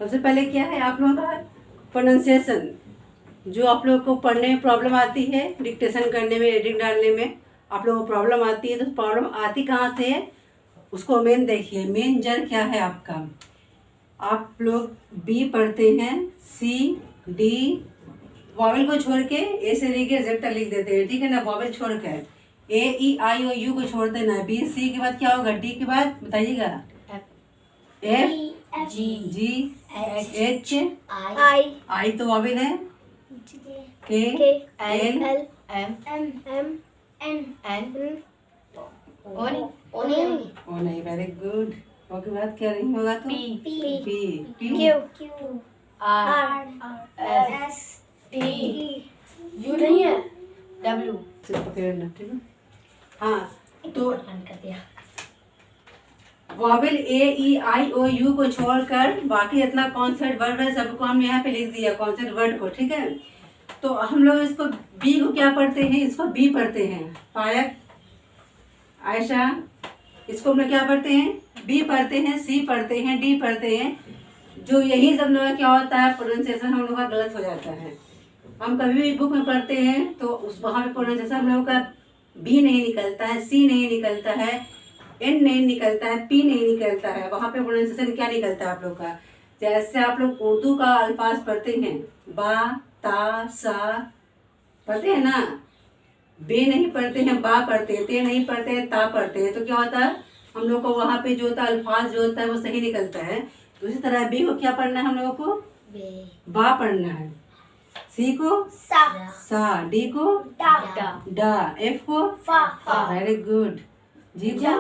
सबसे पहले क्या है आप लोगों का प्रोनाउंसिएशन, जो आप लोगों को पढ़ने में प्रॉब्लम आती है, डिक्टेशन करने में, रीडिंग डालने में आप लोगों को प्रॉब्लम आती है। तो प्रॉब्लम आती कहाँ से है, उसको मेन देखिए। मेन जड़ क्या है आपका, आप लोग बी पढ़ते हैं, सी डी, वॉवेल को छोड़ के ए से लेके जेड तक लिख देते हैं, ठीक है ना। वॉवेल छोड़ कर ए ई आई ओ यू को छोड़ देना। बी सी के बाद क्या होगा, डी के बाद बताइएगा F G ji H I तो वॉवेल है, के एल एम एन ओ नहीं, वेरी गुड। ओके बाद क्या नहीं होगा तो P Q R S T U नहीं है डब्ल्यू से पकड़ना, ठीक है। हाँ तो कर दिया। Vowel A E I O you को छोड़कर बाकी इतना कॉन्सर्ट वर्ड है सबको हम यहाँ पे लिख दिया, कॉन्सर्ट वर्ड को, ठीक है। तो हम लोग इसको बी को क्या पढ़ते हैं, इसको बी पढ़ते हैं। पायक, आयशा, इसको हम लोग क्या पढ़ते हैं, बी पढ़ते हैं, सी पढ़ते हैं, डी पढ़ते हैं। जो यही सब लोग क्या होता है, प्रोनाउंसिएशन हम लोग का गलत हो जाता है। हम कभी भी बुक में पढ़ते हैं तो उस वहाँ पे प्रोनाउंसिएशन हम लोगों का बी नहीं निकलता है, सी नहीं निकलता है, एन नहीं निकलता है, पी नहीं निकलता है। वहाँ पे प्रोनाउंसिएशन क्या निकलता है आप लोग का, जैसे आप लोग उर्दू का अल्फाज पढ़ते हैं, बा ता सा पढ़ते हैं ना, बे नहीं पढ़ते हैं, बा पढ़ते हैं, ते नहीं पढ़ते हैं, ता पढ़ते हैं। तो क्या होता है हम लोग को वहाँ पे जो होता है अल्फाज जो होता है वो सही निकलता है। तो इसी तरह बी को क्या पढ़ना है हम लोगों को, बा पढ़ना है, सी को सा, डी को डा, एफ को वेरी गुड, जी को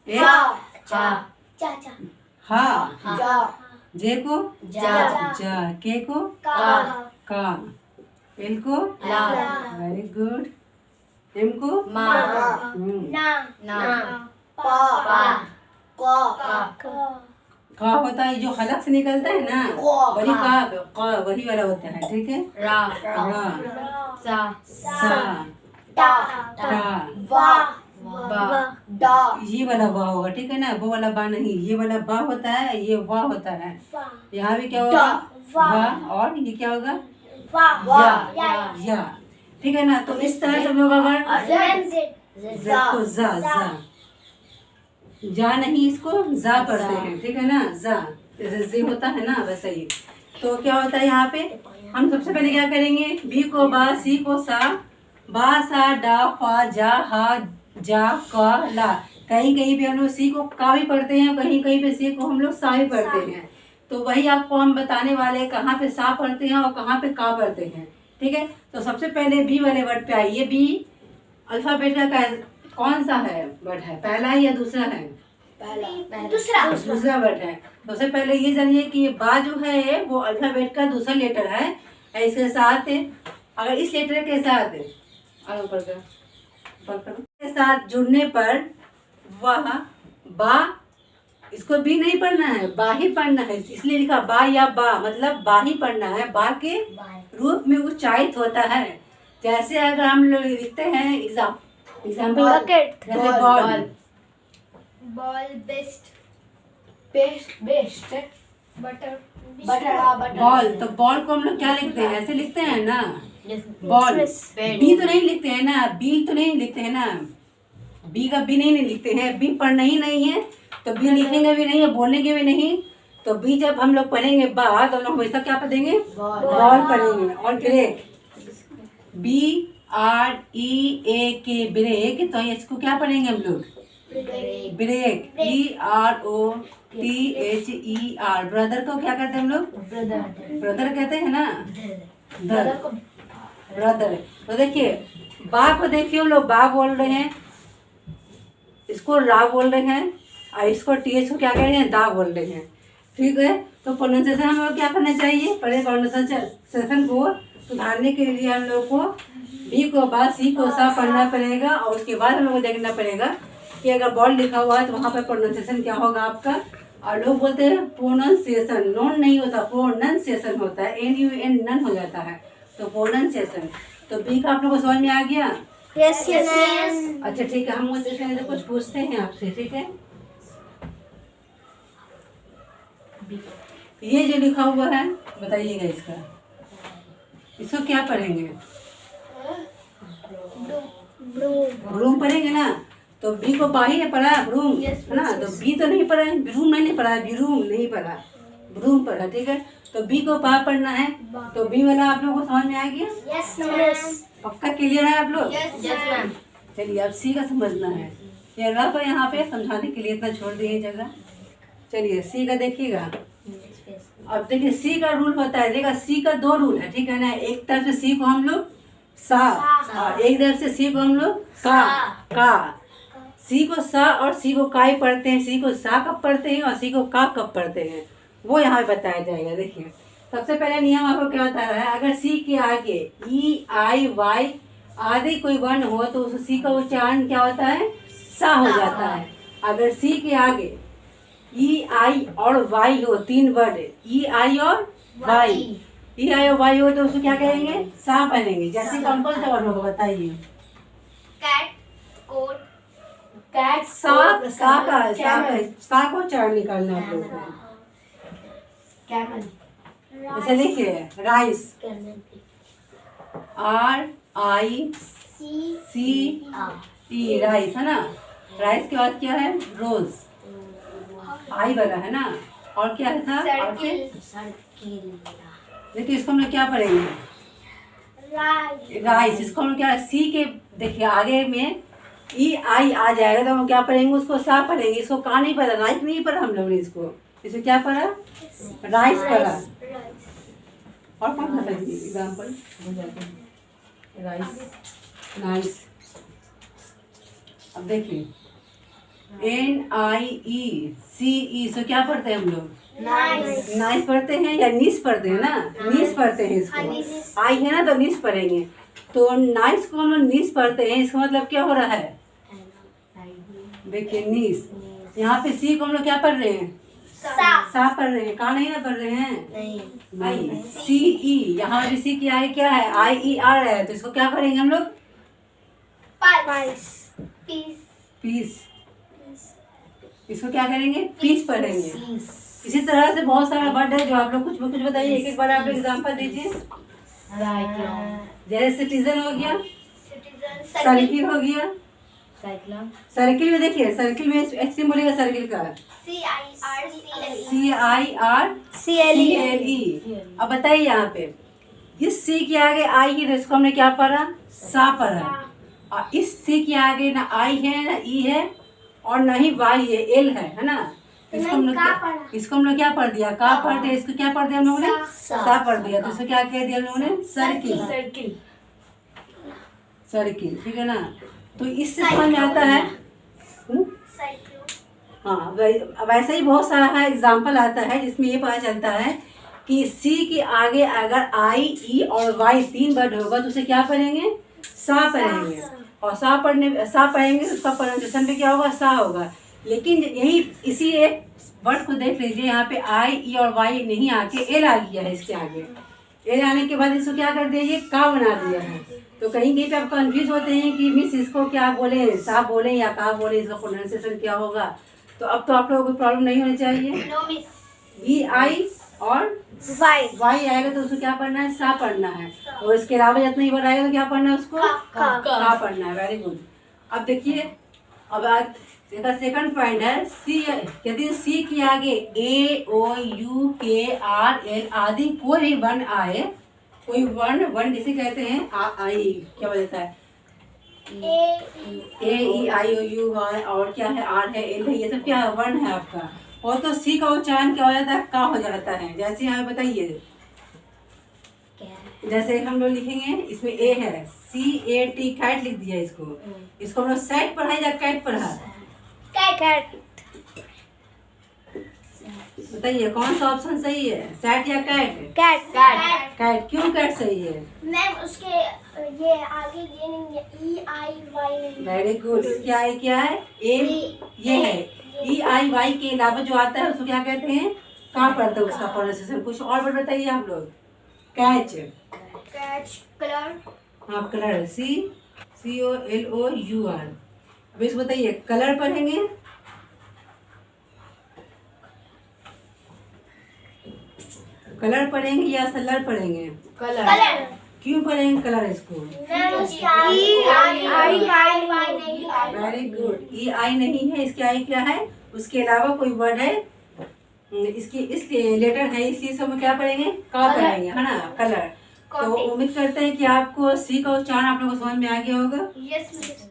एच हा, जे को जा, के को का, एल को वेरी गुड, एम को का होता है जो हलक से निकलता है ना, वही का वही वाला होता है, ठीक है। रा सा टा ये वाला वाह होगा, ठीक है ना, वो वाला बा नहीं, ये वाला बा होता है, ये वाह होता है। यहाँ भी क्या होगा वाह, और ये क्या होगा या, ठीक है ना। तो इस तरह से हम लोग अगर को जा नहीं, इसको जा पढ़ते हैं, ठीक है ना, जा जैसे होता है ना वैसे ही। तो क्या होता है यहाँ पे हम सबसे पहले क्या करेंगे, बी को बा, सी को सा, बा सा डा फा जा हा जा का ला। कहीं कहीं पे हम लोग सी को का भी पढ़ते हैं, कहीं कहीं पे सी को हम लोग सा भी पढ़ते हैं। तो वही आपको हम बताने वाले हैं कहाँ पे सा पढ़ते हैं और कहाँ पे का पढ़ते हैं, ठीक है। तो सबसे पहले बी वाले वर्ड पे आइए। बी अल्फाबेट का कौन सा है वर्ड है, पहला या दूसरा है, दूसरा वर्ड है। सबसे पहले ये जानिए कि ये बा जो है वो अल्फाबेट का दूसरा लेटर है। इसके साथ अगर इस लेटर के साथ के साथ जुड़ने पर वह बा, इसको बी नहीं पढ़ना है, बा ही पढ़ना है, इसलिए लिखा बा या बा, मतलब बा ही पढ़ना है। बा के रूप में उच्चारित होता है। जैसे अगर हम लोग लिखते हैं एग्जाम्पल जैसे बॉल बेस्ट बटर बॉल, तो बॉल को हम लोग क्या लिखते हैं, ऐसे लिखते हैं ना, बॉल। बी तो नहीं लिखते हैं ना, बी तो नहीं लिखते हैं ना, बी का बी नहीं लिखते हैं, बी पढ़ना ही नहीं है तो बी लिखेंगे भी नहीं है, बोलेंगे भी नहीं। तो बी जब हम लोग पढ़ेंगे बा तो हम लोग हमेशा क्या पढ़ेंगे, बॉल पढ़ेंगे। और ब्रेक, बी आर ई ए के ब्रेक, तो इसको क्या पढ़ेंगे हम लोग, ब्रेक, BROTHER। ब्रदर को क्या कहते हैं हम लोग, ब्रदर कहते हैं ना, ब्रदर। तो देखिए बा को देखिए हम लोग बा बोल रहे हैं, इसको रा बोल रहे हैं, और इसको TH को क्या कह रहे हैं, दा बोल रहे हैं, ठीक है। तो प्रोनाउंसिएशन हम लोग क्या करना चाहिए, पहले प्रोनाउंसिएशन को सुधारने के लिए हम लोग को बी को बा, सी को सा पढ़ना पड़ेगा। और उसके बाद हम लोग को देखना पड़ेगा कि अगर बॉल लिखा हुआ है तो वहाँ पर प्रोनाउंसिएशन क्या होगा आपका। और लोग बोलते हैं प्रोनाउंसिएशन, नॉन नहीं होता, प्रोनाउंसिएशन होता है, NUN नन हो जाता है, तो प्रोनाउंसिएशन। तो बी का आप लोग को समझ में आ गया, यस। अच्छा ठीक है। हम उससे कुछ पूछते हैं आपसे, ठीक है। B. ये जो लिखा हुआ है बताइएगा इसको क्या पढ़ेंगे? ब्रूम पढ़ेंगे ना, तो बी को बाही ने पढ़ा ब्रूम है ना, तो बी तो नहीं पढ़ा है, ब्रूम नहीं पढ़ा है, ब्रूम नहीं पढ़ा, ब्रूम पढ़ा, ठीक है। तो बी को पा पढ़ना है, तो बी वाला आप लोगों को समझ में आ गया? पक्का क्लियर है आप लोग? चलिए अब सी का समझना है। ये रफ है यहाँ पे, समझाने के लिए इतना छोड़ दिए जगह। चलिए सी का देखिएगा। अब देखिए सी का रूल होता है, देखा सी का 2 रूल है, ठीक है ना। एक तरफ से सी को हम लोग सा और एक तरफ से सी को हम लोग का। सी को सा और सी को का ही पढ़ते हैं, सी को सा कब पढ़ते हैं और सी को का कब पढ़ते हैं, वो यहाँ पे बताया जाएगा। देखिए सबसे पहले नियम आपको क्या बता रहा है, अगर सी के आगे ई आई वाई आदि कोई वर्ण हो तो उस सी का उच्चारण क्या होता है? सा हो जाता है। अगर सी के आगे ई आई और वाई हो, 3 वर्ड ई आई और वाई, ई आई और वाई हो तो उसको क्या कहेंगे? सा पढ़ेंगे। जैसे कौन कौन सा वर्ड होगा बताइए? कैट, कोट, कैट, सा को उच्चारण निकालना है आप लोगों को। कैमल, जैसे देखिए rice, R I C E rice है ना। राइस के बाद क्या है? रोज, आई वाला है ना। और क्या था? और देखिए इसको हम लोग क्या पढ़ेंगे? राइस। इसको हम लोग क्या, सी के देखिए आगे में ई आई आ जाएगा तो हम क्या पढ़ेंगे? उसको सा पढ़ेंगे। इसको कहाँ नहीं पढ़ा? राइस नहीं पढ़ा हम लोग ने इसको। इसे क्या पढ़ा? राइस पढ़ा। और कौन सा एग्जाम्पल? Rice, nice. अब देखिए NIECE सो क्या पढ़ते हैं हम लोग? नाइस पढ़ते हैं या नीस पढ़ते हैं ना? नीस पढ़ते हैं इसको। आई है ना तो नीस पढ़ेंगे। तो नाइस को हम लोग नीस पढ़ते हैं, इसका मतलब क्या हो रहा है? देखिए नीस। यहाँ पे सी को हम लोग क्या पढ़ रहे हैं? सा पढ़ रहे हैं। कहाँ नहीं ना पढ़ रहे हैं? नहीं। सी ई, यहाँ भी सी की आई क्या है? IER है, तो इसको क्या करेंगे हम लोग? पीस। इसको क्या करेंगे? पीस पढ़ेंगे। इसी तरह से बहुत सारा वर्ड है जो आप लोग कुछ बताइए, एक बार आप एग्जांपल दीजिए। जैसे सिटीजन हो गया, सर्किल हो गया। सर्किल में देखिए, सर्किल में एक्सट्रीम बोलेगा सर्किल का CIRCLE। अब बताइए यहाँ पे इस सी के आगे आई है तो इसको हमने क्या पढ़ा? सा पढ़ा। और इस सी के आगे ना आई है ना ई है और ना ही वाई है, एल है ना। इसको हम लोग क्या पढ़ दिया? का पढ़ दिया। इसको क्या पढ़ दिया हम लोगों ने? सा पढ़ दिया। तो इसको क्या कह दिया हम लोगों ने? सर्किल, ठीक है ना। तो इससे समझ में आता है। हाँ वैसे ही बहुत सारा एग्जाम्पल आता है जिसमें ये पता चलता है कि सी के आगे अगर आई ई और वाई 3 वर्ड होगा तो उसे क्या पढ़ेंगे? सा पढ़ेंगे। और सा पढ़ेंगे तो उसका प्रोनाउंसिएशन भी क्या होगा? सा होगा। लेकिन यही इसी एक वर्ड को देख लीजिए, यहाँ पे आई ई और वाई नहीं आके एल आ गया है। इसके आगे एल आने के बाद इसको क्या कर दिया? ये का बना दिया है। तो कहीं कहीं पे आप कंफ्यूज होते हैं कि मिस इसको क्या बोले, सा बोले या का बोले, इसका प्रोनाउंसिएशन क्या होगा। तो अब तो आप लोगों को कोई प्रॉब्लम नहीं होनी चाहिए। ई आई और वाई आएगा तो उसको क्या पढ़ना है? सा पढ़ना है। और इसके अलावा जितना ही वर्ड आएगा तो क्या पढ़ना है? उसको का पढ़ना है। Very good. अब देखिए, अब इसका सेकंड पॉइंट है सी। कहते हैं सी के आगे AOUKRL आदि कोई भी वर्ण आए, कोई वर्ण किसे कहते हैं? आई क्या बोलता है? AEIOU और क्या है? R है, L है, ये सब क्या वर्ण है आपका। और तो सी का उच्चारण क्या हो जाता है? का हो जाता है। जैसे यहाँ बताइए, जैसे हम लोग लिखेंगे, इसमें ए है, CAT कैट लिख दिया। इसको हम लोग सेट पढ़ा या कैट पढ़ा? कैट। बताइए कौन सा ऑप्शन सही है? सेट या कैट? कैट। क्यों कैट सही है? मैम उसके ये आगे ये नहीं है, EIY। Very good. इसके आगे क्या है? ये है। EIY के अलावा जो आता है उसको क्या कहते हैं? का पढ़ते हैं उसका प्रोनाउंसिएशन। कुछ और वर्ड बताइए आप लोग। Catch, colour. हाँ कलर, COLOUR। अब इसको बताइए, कलर पढ़ेंगे कलर पढ़ेंगे या सलर पढ़ेंगे? कलर। क्यों पढ़ेंगे कलर इसको? Very good. ई आई नहीं है, इसके आई क्या है? उसके अलावा कोई वर्ड है इसकी, इस लेटर है, इसलिए सब क्या पढ़ेंगे? का पढ़ेंगे, है ना, कलर। तो उम्मीद करते हैं कि आपको सी का उच्चारण आप लोगों को समझ में आ गया होगा। यस।